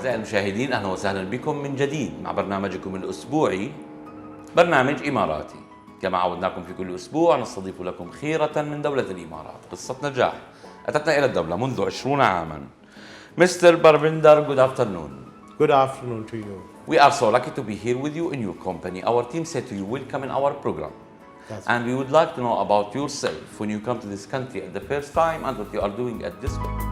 أعزائي المشاهدين، أهلا وسهلا بكم من جديد مع برنامجكم الأسبوعي برنامج إماراتي. كما عودناكم في كل أسبوع نستضيف لكم خيرة من دولة الإمارات، قصة نجاح أتتنا إلى الدولة منذ 20 عاما. Mr. Parvinder, good afternoon. Good afternoon to you. We are so lucky to be here with you in your company. Our team said to you, welcome in our program. And we would like to know about yourself when you come to this country at the first time and what you are doing at this point.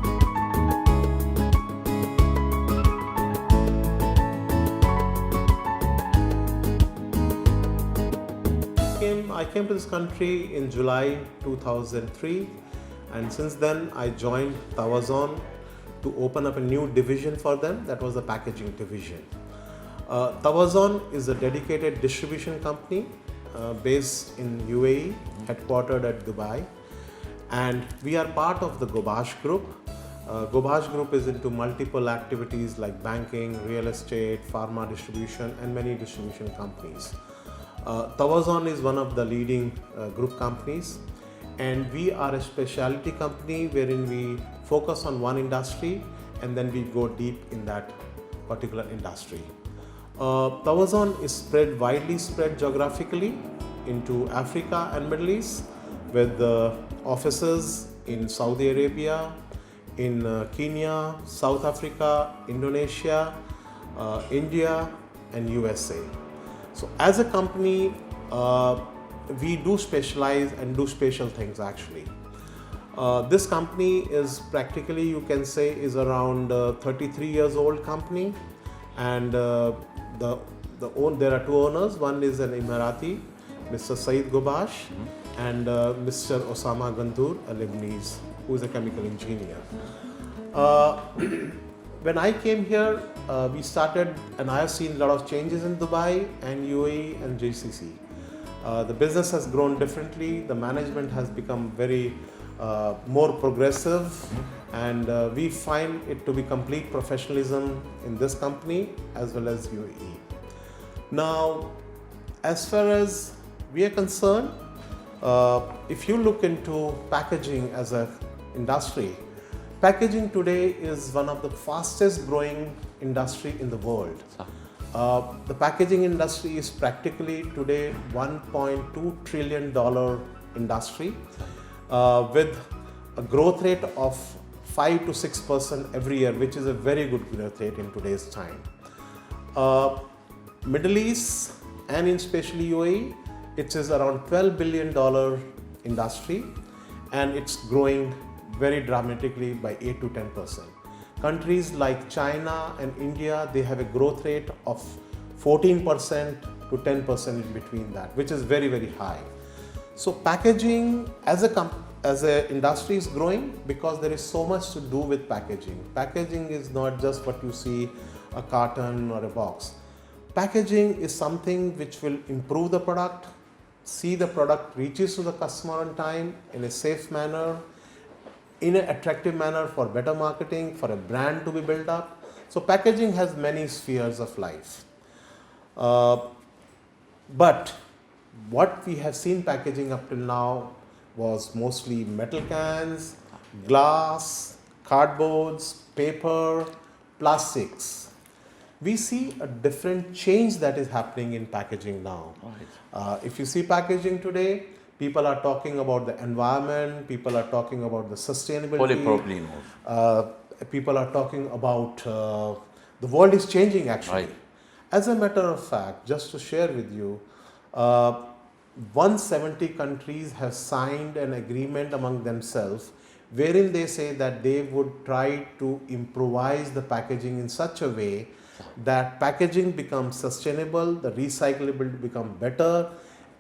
I came to this country in July 2003, and since then I joined Tawazon to open up a new division for them. That was the packaging division. Tawazon is a dedicated distribution company based in UAE, headquartered at Dubai, and we are part of the Gobash Group. Gobash Group is into multiple activities like banking, real estate, pharma distribution, and many distribution companies. Tawazon is one of the leading group companies, and we are a specialty company wherein we focus on one industry and then we go deep in that particular industry. Tawazon is widely spread geographically into Africa and Middle East, with offices in Saudi Arabia, in Kenya, South Africa, Indonesia, India, and USA. So as a company, we do specialize and do special things actually. This company is practically, you can say, is around 33 years old company, and there are two owners. One is an Emirati, Mr. Saeed Gobash, and Mr. Osama Gandour, a Lebanese, who is a chemical engineer. When I came here, we started, and I have seen a lot of changes in Dubai and UAE and GCC. The business has grown differently. The management has become very more progressive, and we find it to be complete professionalism in this company as well as UAE. Now, as far as we are concerned, if you look into packaging as an industry, packaging today is one of the fastest growing industry in the world. The packaging industry is practically today $1.2 trillion industry with a growth rate of 5 to 6% every year, which is a very good growth rate in today's time. Middle East and especially UAE, it is around $12 billion industry, and it's growing very dramatically by 8 to 10%. Countries like China and India, they have a growth rate of 14% to 10% in between that, which is very, very high. So packaging as a industry is growing because there is so much to do with packaging. Packaging is not just what you see, a carton or a box. Packaging is something which will improve the product, see the product reaches to the customer on time in a safe manner, in an attractive manner for better marketing, for a brand to be built up. So packaging has many spheres of life. But what we have seen packaging up till now was mostly metal cans, glass, cardboards, paper, plastics. We see a different change that is happening in packaging now. Right. If you see packaging today, people are talking about the environment, people are talking about the sustainability. Polypropylene. People are talking about the world is changing actually. Right. As a matter of fact, just to share with you, 170 countries have signed an agreement among themselves wherein they say that they would try to improvise the packaging in such a way that packaging becomes sustainable, the recyclability become better,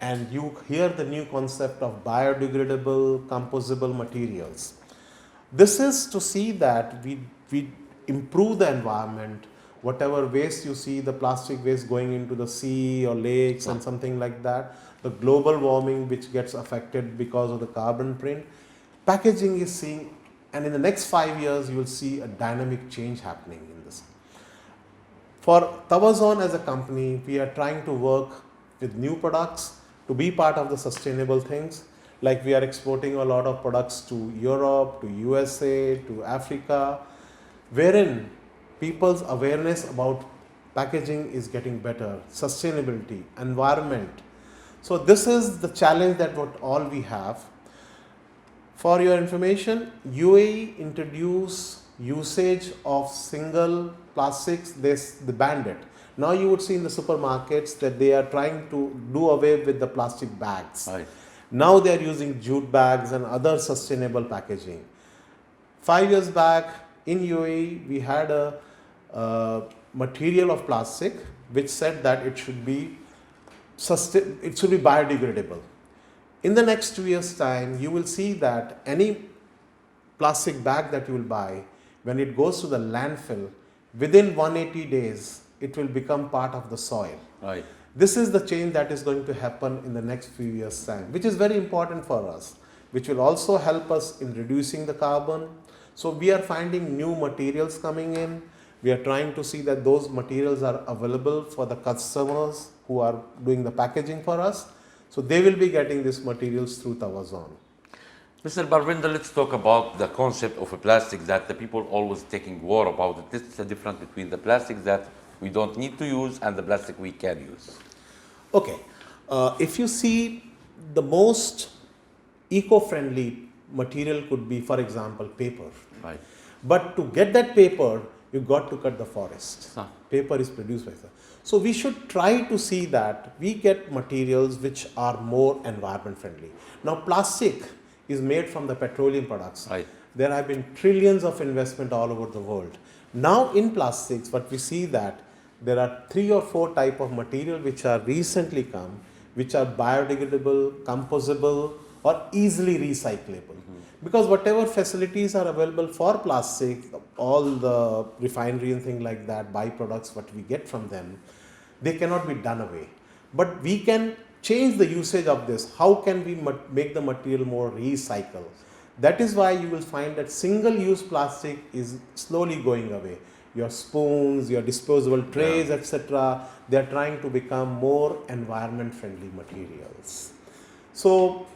and you hear the new concept of biodegradable, composable materials. This is to see that we improve the environment. Whatever waste you see, the plastic waste going into the sea or lakes and something like that, the global warming which gets affected because of the carbon print, packaging is seeing, and in the next 5 years you will see a dynamic change happening in this. For Tawazon as a company, we are trying to work with new products to be part of the sustainable things. Like we are exporting a lot of products to Europe, to USA, to Africa, wherein people's awareness about packaging is getting better, sustainability, environment. So this is the challenge that what all we have. For your information, UAE introduced usage of single plastics, they banned it. Now you would see in the supermarkets that they are trying to do away with the plastic bags. Right. Now they are using jute bags and other sustainable packaging. 5 years back in UAE, we had a material of plastic which said that it should be biodegradable. In the next 2 years' time, you will see that any plastic bag that you will buy, when it goes to the landfill, within 180 days, it will become part of the soil. Right. This is the change that is going to happen in the next few years' time, which is very important for us, which will also help us in reducing the carbon. So we are finding new materials coming in. We are trying to see that those materials are available for the customers who are doing the packaging for us. So they will be getting these materials through Tawazon. Mr. Parvinder, let's talk about the concept of a plastic that the people always taking war about it. This is the difference between the plastics that we don't need to use and the plastic we can use. Okay, if you see, the most eco-friendly material could be, for example, paper. Right. But to get that paper, you got to cut the forest. Huh. Paper is produced by that. So we should try to see that we get materials which are more environment friendly. Now plastic is made from the petroleum products. Right. There have been trillions of investment all over the world. Now in plastics, what we see that there are 3 or 4 type of material which are recently come, which are biodegradable, composable, or easily recyclable. Because whatever facilities are available for plastic, all the refinery and things like that, byproducts what we get from them, they cannot be done away. But we can change the usage of this. How can we make the material more recyclable? That is why you will find that single-use plastic is slowly going away. Your spoons, your disposable trays, etc., they are trying to become more environment-friendly materials. So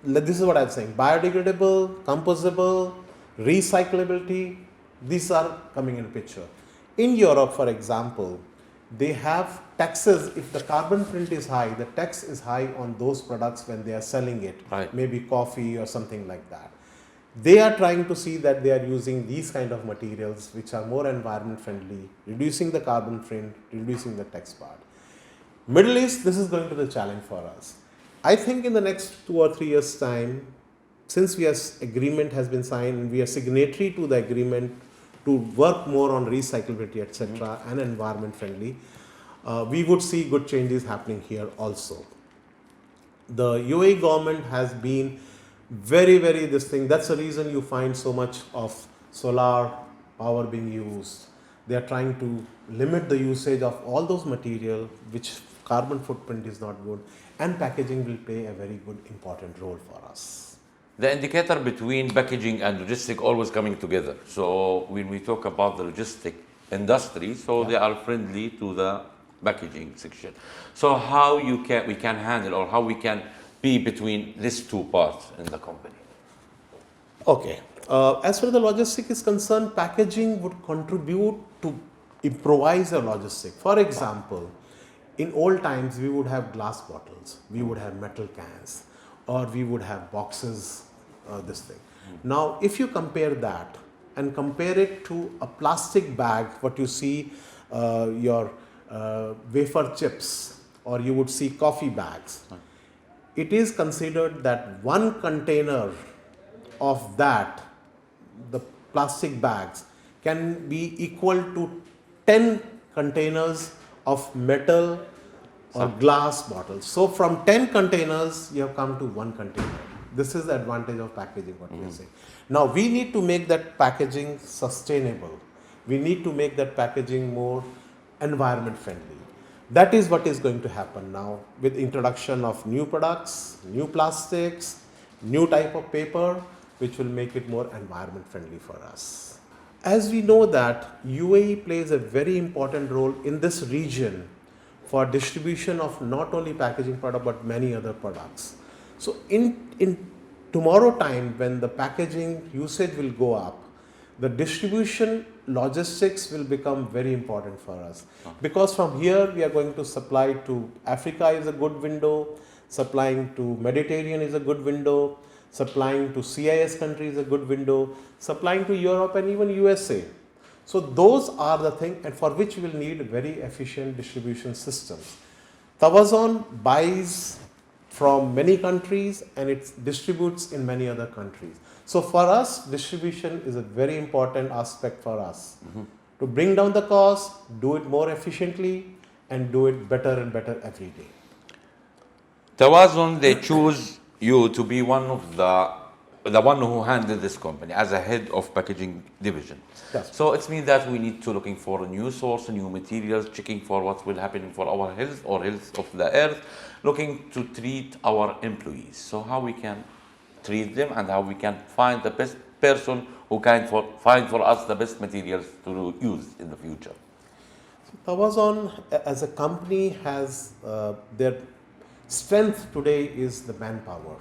this is what I'm saying. Biodegradable, composable, recyclability, these are coming in picture. In Europe, for example, they have taxes. If the carbon print is high, the tax is high on those products when they are selling it. Right. Maybe coffee or something like that. They are trying to see that they are using these kind of materials which are more environment friendly, reducing the carbon print, reducing the tax part. Middle East, this is going to be the challenge for us. I think in the next 2 or 3 years' time, since agreement has been signed and we are signatory to the agreement to work more on recyclability, etc., and environment friendly, we would see good changes happening here also. The UAE government has been very this thing. That's the reason you find so much of solar power being used. They are trying to limit the usage of all those material which carbon footprint is not good, and packaging will play a very good important role for us. The indicator between packaging and logistic always coming together. So when we talk about the logistic industry, so they are friendly to the packaging section. So how we can handle, or how we can be between these two parts in the company? Okay. As far as the logistic is concerned, packaging would contribute to improvise the logistic. For example, in old times, we would have glass bottles, we would have metal cans, or we would have boxes, this thing. Now, if you compare that and compare it to a plastic bag, what you see, your wafer chips, or you would see coffee bags, it is considered that one container of that, the plastic bags, can be equal to 10 containers of metal or glass bottles. So from 10 containers, you have come to 1 container. This is the advantage of packaging, what we are saying. Now we need to make that packaging sustainable. We need to make that packaging more environment friendly. That is what is going to happen now with introduction of new products, new plastics, new type of paper, which will make it more environment friendly for us. As we know that UAE plays a very important role in this region for distribution of not only packaging product but many other products. So in tomorrow time, when the packaging usage will go up, the distribution logistics will become very important for us. Because from here we are going to supply to Africa is a good window, supplying to Mediterranean is a good window, supplying to CIS countries is a good window, supplying to Europe and even USA. So those are the things, and for which we will need very efficient distribution systems. Tawazon buys from many countries and it distributes in many other countries. So for us, distribution is a very important aspect for us. To bring down the cost, do it more efficiently, and do it better and better every day. Tawazon, they choose you to be one of the one who handled this company as a head of packaging division. Yes. So it means that we need to looking for a new source, new materials, checking for what will happen for our health or health of the earth, looking to treat our employees. So how we can treat them and how we can find the best person who can find for us the best materials to use in the future. Tawazon as a company has their strength today is the manpower.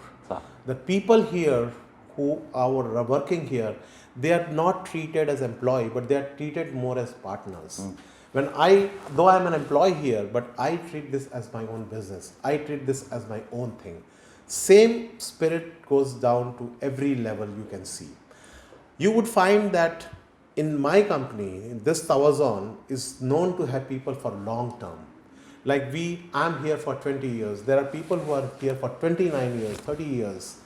The people here who are working here, they are not treated as employee, but they are treated more as partners. Though I am an employee here, but I treat this as my own business. I treat this as my own thing. Same spirit goes down to every level you can see. You would find that in my company, this Tawazon is known to have people for long term. Like I'm here for 20 years. There are people who are here for 29 years, 30 years.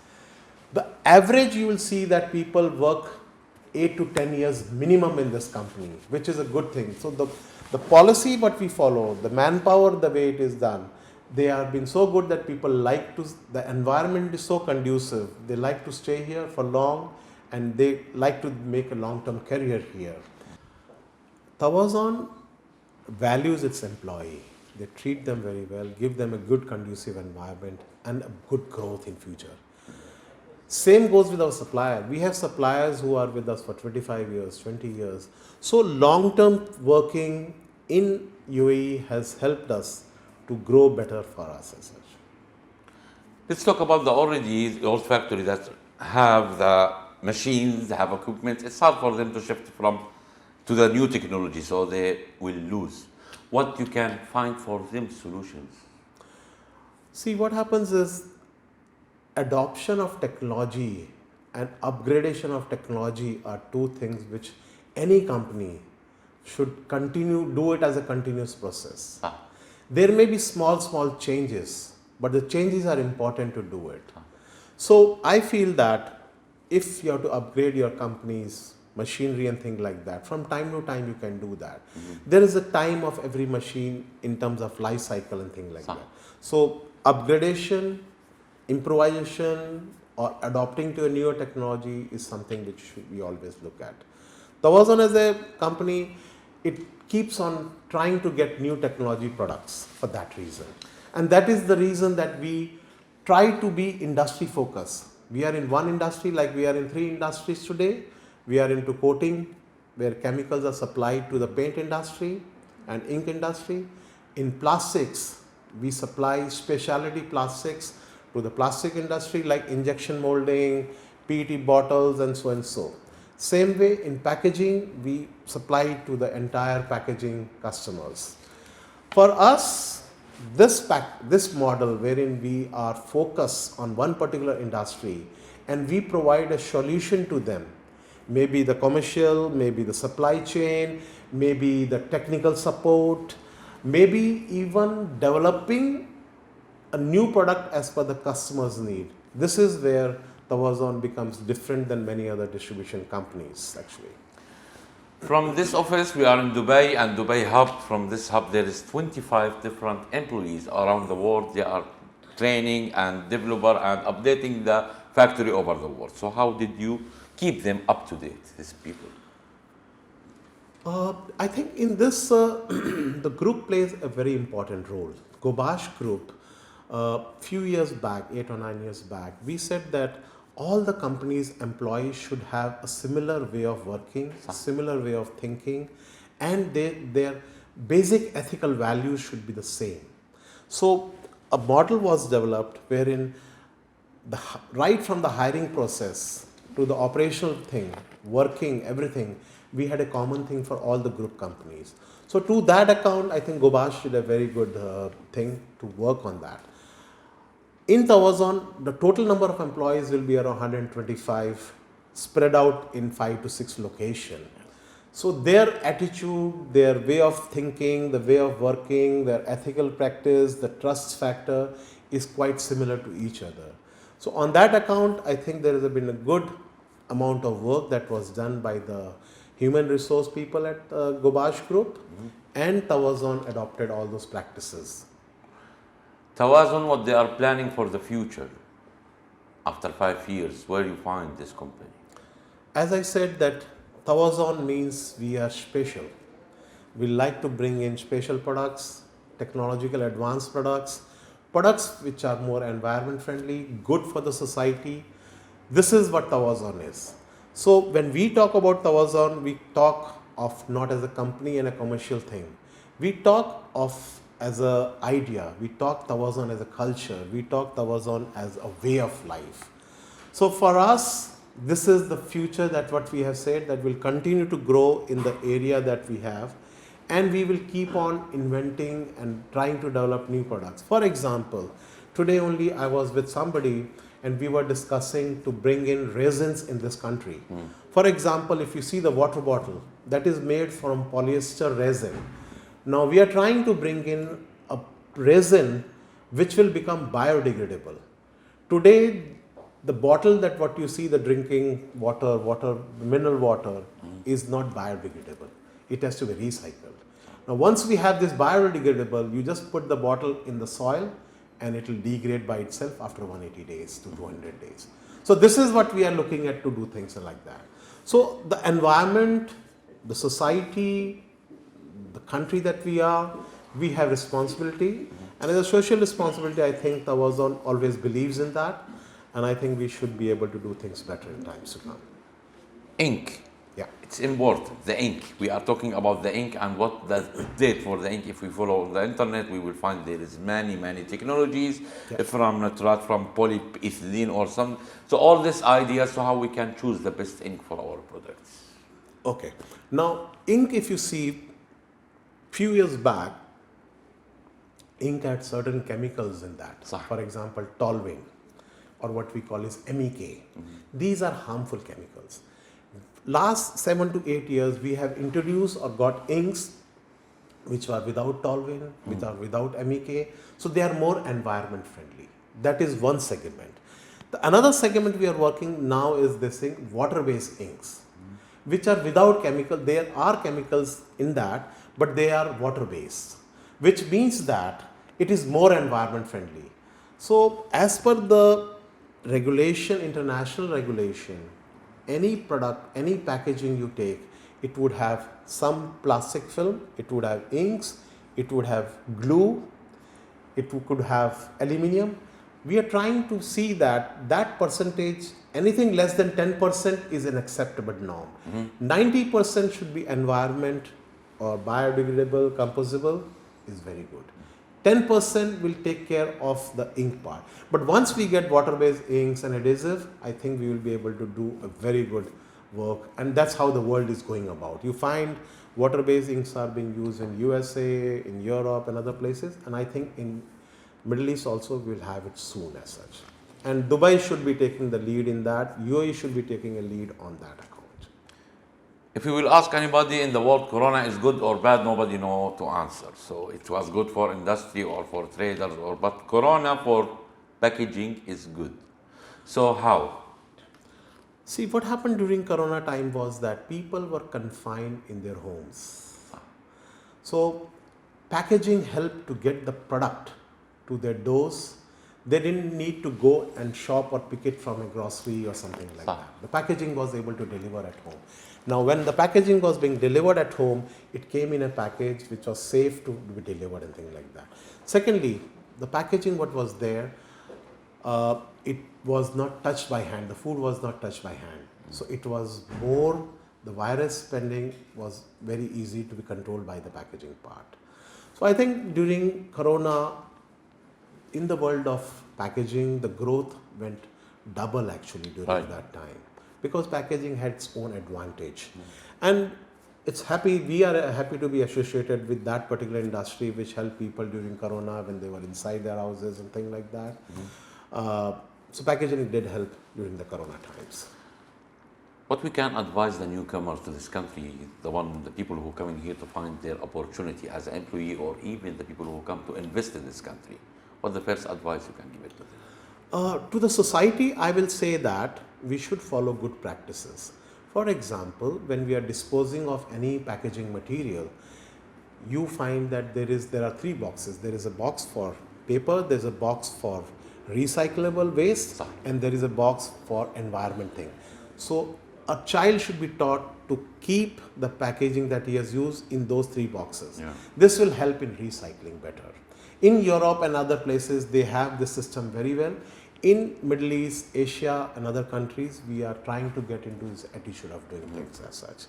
The average you will see that people work 8 to 10 years minimum in this company, which is a good thing. So the policy what we follow, the manpower, the way it is done, they have been so good that people like to, the environment is so conducive. They like to stay here for long and they like to make a long-term career here. Tawazon values its employee. They treat them very well, give them a good conducive environment and a good growth in future. Same goes with our supplier. We have suppliers who are with us for 25 years, 20 years. So long-term working in UAE has helped us to grow better for us as such. Let's talk about the old factory that have the machines, have equipment. It's hard for them to shift to the new technology, so they will lose. What you can find for them solutions? See, what happens is adoption of technology and upgradation of technology are two things which any company should do it as a continuous process. There may be small changes, but the changes are important to do it. So I feel that if you have to upgrade your company's machinery and things like that, from time to time you can do that. There is a time of every machine in terms of life cycle and things like that. So upgradation, improvisation or adopting to a newer technology is something which we always look at. Tawazon as a company, it keeps on trying to get new technology products for that reason. And that is the reason that we try to be industry focused. We are in one industry like we are in 3 industries today. We are into coating where chemicals are supplied to the paint industry and ink industry. In plastics, we supply specialty plastics to the plastic industry like injection molding, PET bottles and so and so. Same way in packaging, we supply to the entire packaging customers. For us, this model wherein we are focused on one particular industry and we provide a solution to them, maybe the commercial, maybe the supply chain, maybe the technical support, maybe even developing a new product as per the customer's need. This is where Tawazon becomes different than many other distribution companies actually. From this office, we are in Dubai and Dubai hub. From this hub, there is 25 different employees around the world. They are training and developer and updating the factory over the world. So how did you keep them up to date, these people? I think in this, the group plays a very important role. Gobash Group, few years back, 8 or 9 years back, we said that all the company's employees should have a similar way of working, a similar way of thinking, and their basic ethical values should be the same. So a model was developed wherein right from the hiring process, to the operational thing, working, everything, we had a common thing for all the group companies. So to that account, I think Gobash did a very good thing to work on that. In Tawazon, the total number of employees will be around 125, spread out in 5 to 6 locations. So their attitude, their way of thinking, the way of working, their ethical practice, the trust factor is quite similar to each other. So on that account, I think there has been a good amount of work that was done by the human resource people at Gobash Group, and Tawazon adopted all those practices. Tawazon, what they are planning for the future after 5 years, where you find this company? As I said, that Tawazon means we are special. We like to bring in special products, technological advanced products, products which are more environment friendly, good for the society. This is what Tawazon is. So when we talk about Tawazon, we talk of not as a company and a commercial thing. We talk of as an idea. We talk Tawazon as a culture. We talk Tawazon as a way of life. So for us, this is the future, that what we have said, that will continue to grow in the area that we have, and we will keep on inventing and trying to develop new products. For example, today only I was with somebody and we were discussing to bring in resins in this country. For example, if you see the water bottle, that is made from polyester resin. Now we are trying to bring in a resin which will become biodegradable. Today, the bottle that what you see, the drinking water, mineral water, is not biodegradable. It has to be recycled. Now once we have this biodegradable, you just put the bottle in the soil and it will degrade by itself after 180 days to 200 days. So this is what we are looking at, to do things like that. So the environment, the society, the country that we are, we have responsibility. And as a social responsibility, I think Tawazon always believes in that. And I think we should be able to do things better in times to come. Ink. Yeah. It's important, the ink. We are talking about the ink and what the date for the ink. If we follow on the internet, we will find there is many technologies, from nitrat, from polyethylene or some. So all these ideas, so how we can choose the best ink for our products. Okay. Now, ink, if you see, few years back, ink had certain chemicals in that. For example, toluene, or what we call is MEK. These are harmful chemicals. Last 7 to 8 years, we have introduced or got inks which are without toluene, which are without MEK. So they are more environment friendly. That is one segment. Another segment we are working now is this thing, water-based inks, which are without chemical. There are chemicals in that, but they are water-based, which means that it is more environment friendly. So as per the regulation, international regulation, any product, any packaging you take, it would have some plastic film, it would have inks, it would have glue, it could have aluminium. We are trying to see that that percentage, anything less than 10% is an acceptable norm. 90% should be environment or biodegradable, composable is very good. 10% will take care of the ink part. But once we get water-based inks and adhesive, I think we will be able to do a very good work. And that's how the world is going about. You find water-based inks are being used in USA, in Europe and other places. And I think in Middle East also we'll have it soon as such. And Dubai should be taking the lead in that. UAE should be taking a lead on that account. If you will ask anybody in the world, Corona is good or bad, nobody know to answer. So it was good for industry or for traders, but Corona for packaging is good. So how? See, what happened during Corona time was that people were confined in their homes. So packaging helped to get the product to their doors. They didn't need to go and shop or pick it from a grocery or something like that. The packaging was able to deliver at home. Now, when the packaging was being delivered at home, it came in a package which was safe to be delivered and things like that. Secondly, the packaging what was there, it was not touched by hand. The food was not touched by hand. So it was more, the virus spreading was very easy to be controlled by the packaging part. So I think during Corona, in the world of packaging, the growth went double actually during that time. because packaging had its own advantage. And we are happy to be associated with that particular industry which helped people during Corona when they were inside their houses and things like that. So packaging did help during the Corona times. What we can advise the newcomers to this country, the people who are coming here to find their opportunity as an employee, or even the people who come to invest in this country, what's the first advice you can give it to them? To the society, I will say that we should follow good practices. For example, when we are disposing of any packaging material, you find that there are 3 boxes. There is a box for paper, there is a box for recyclable waste, and there is a box for environment thing. So a child should be taught to keep the packaging that he has used in those 3 boxes. Yeah. This will help in recycling better. In Europe and other places, they have this system very well. In Middle East, Asia and other countries, we are trying to get into this attitude of doing things as such.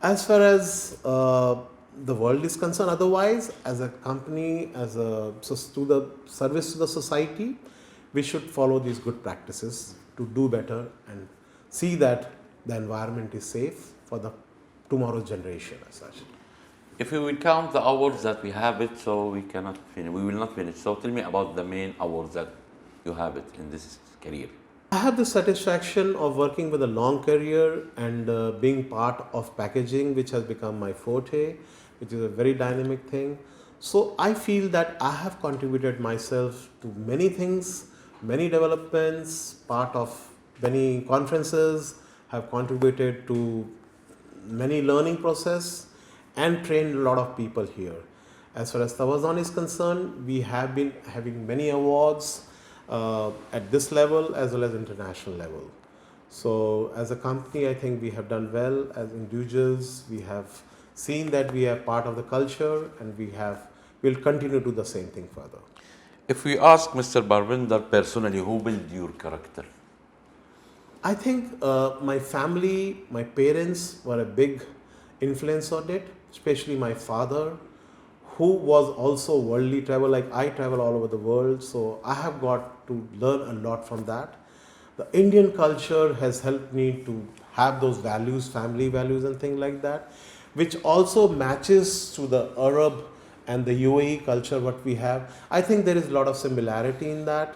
As far as the world is concerned, otherwise, as a company, to the service to the society, we should follow these good practices to do better and see that the environment is safe for the tomorrow's generation as such. If we will count the hours that we have it, so we cannot finish. We will not finish. So tell me about the main hours that you have it in this career. I have the satisfaction of working with a long career and being part of packaging, which has become my forte, which is a very dynamic thing. So I feel that I have contributed myself to many things, many developments, part of many conferences, have contributed to many learning process and trained a lot of people here. As far as Tawazon is concerned, we have been having many awards at this level as well as international level. So as a company, I think we have done well. As individuals, we have seen that we are part of the culture, and we'll continue to do the same thing further. If we ask Mr. Parvinder personally, who built your character? I think my family, my parents were a big influence on it, especially my father, who was also worldly travel, like I travel all over the world, so I have got to learn a lot from that. The Indian culture has helped me to have those values, family values and things like that, which also matches to the Arab and the UAE culture what we have. I think there is a lot of similarity in that,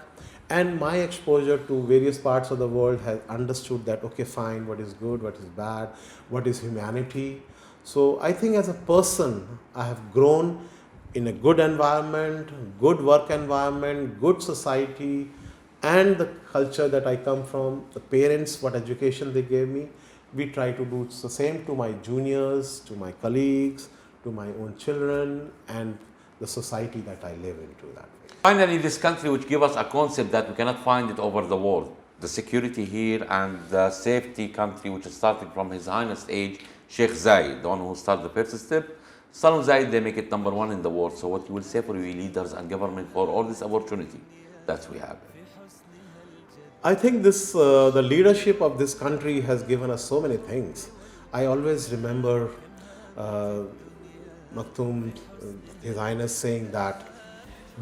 and my exposure to various parts of the world has understood that, okay, fine, what is good, what is bad, what is humanity. So I think as a person, I have grown in a good environment, good work environment, good society, and the culture that I come from, the parents, what education they gave me. We try to do the same to my juniors, to my colleagues, to my own children, and the society that I live into that way. Finally, this country which gives us a concept that we cannot find it over the world, the security here and the safety country, which is starting from His Highness age, Sheikh Zayed, the one who started the first step. Salman Zayed, they make it number 1 in the world. So what you will say for your leaders and government for all this opportunity that we have? I think the leadership of this country has given us so many things. I always remember Maktoum, His Highness, saying that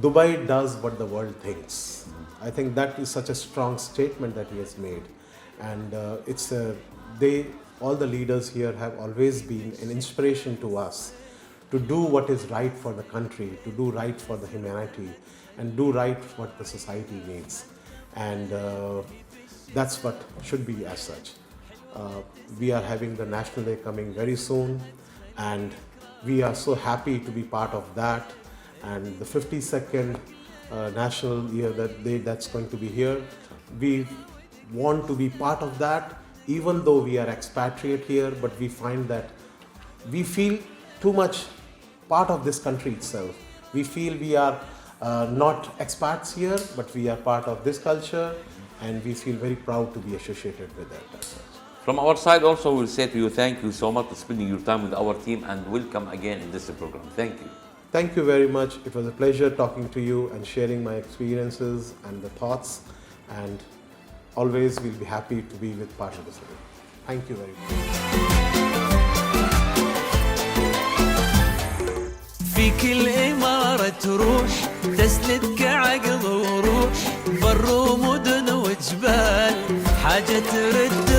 Dubai does what the world thinks. I think that is such a strong statement that he has made, and all the leaders here have always been an inspiration to us to do what is right for the country, to do right for the humanity, and do right what the society needs. And that's what should be as such. We are having the National Day coming very soon, and we are so happy to be part of that. And the 52nd National Year that's going to be here, we want to be part of that, even though we are expatriate here, but we find that we feel too much part of this country itself. We feel we are not expats here, but we are part of this culture, and we feel very proud to be associated with that. From our side also, we'll say to you, thank you so much for spending your time with our team, and welcome again in this program. Thank you. Thank you very much. It was a pleasure talking to you and sharing my experiences and the thoughts, and always we'll be happy to be with part of this. Thank you very much. في كل إمارة تروح تسلك عقل وروح بر ومدن وجبال حاجة ترد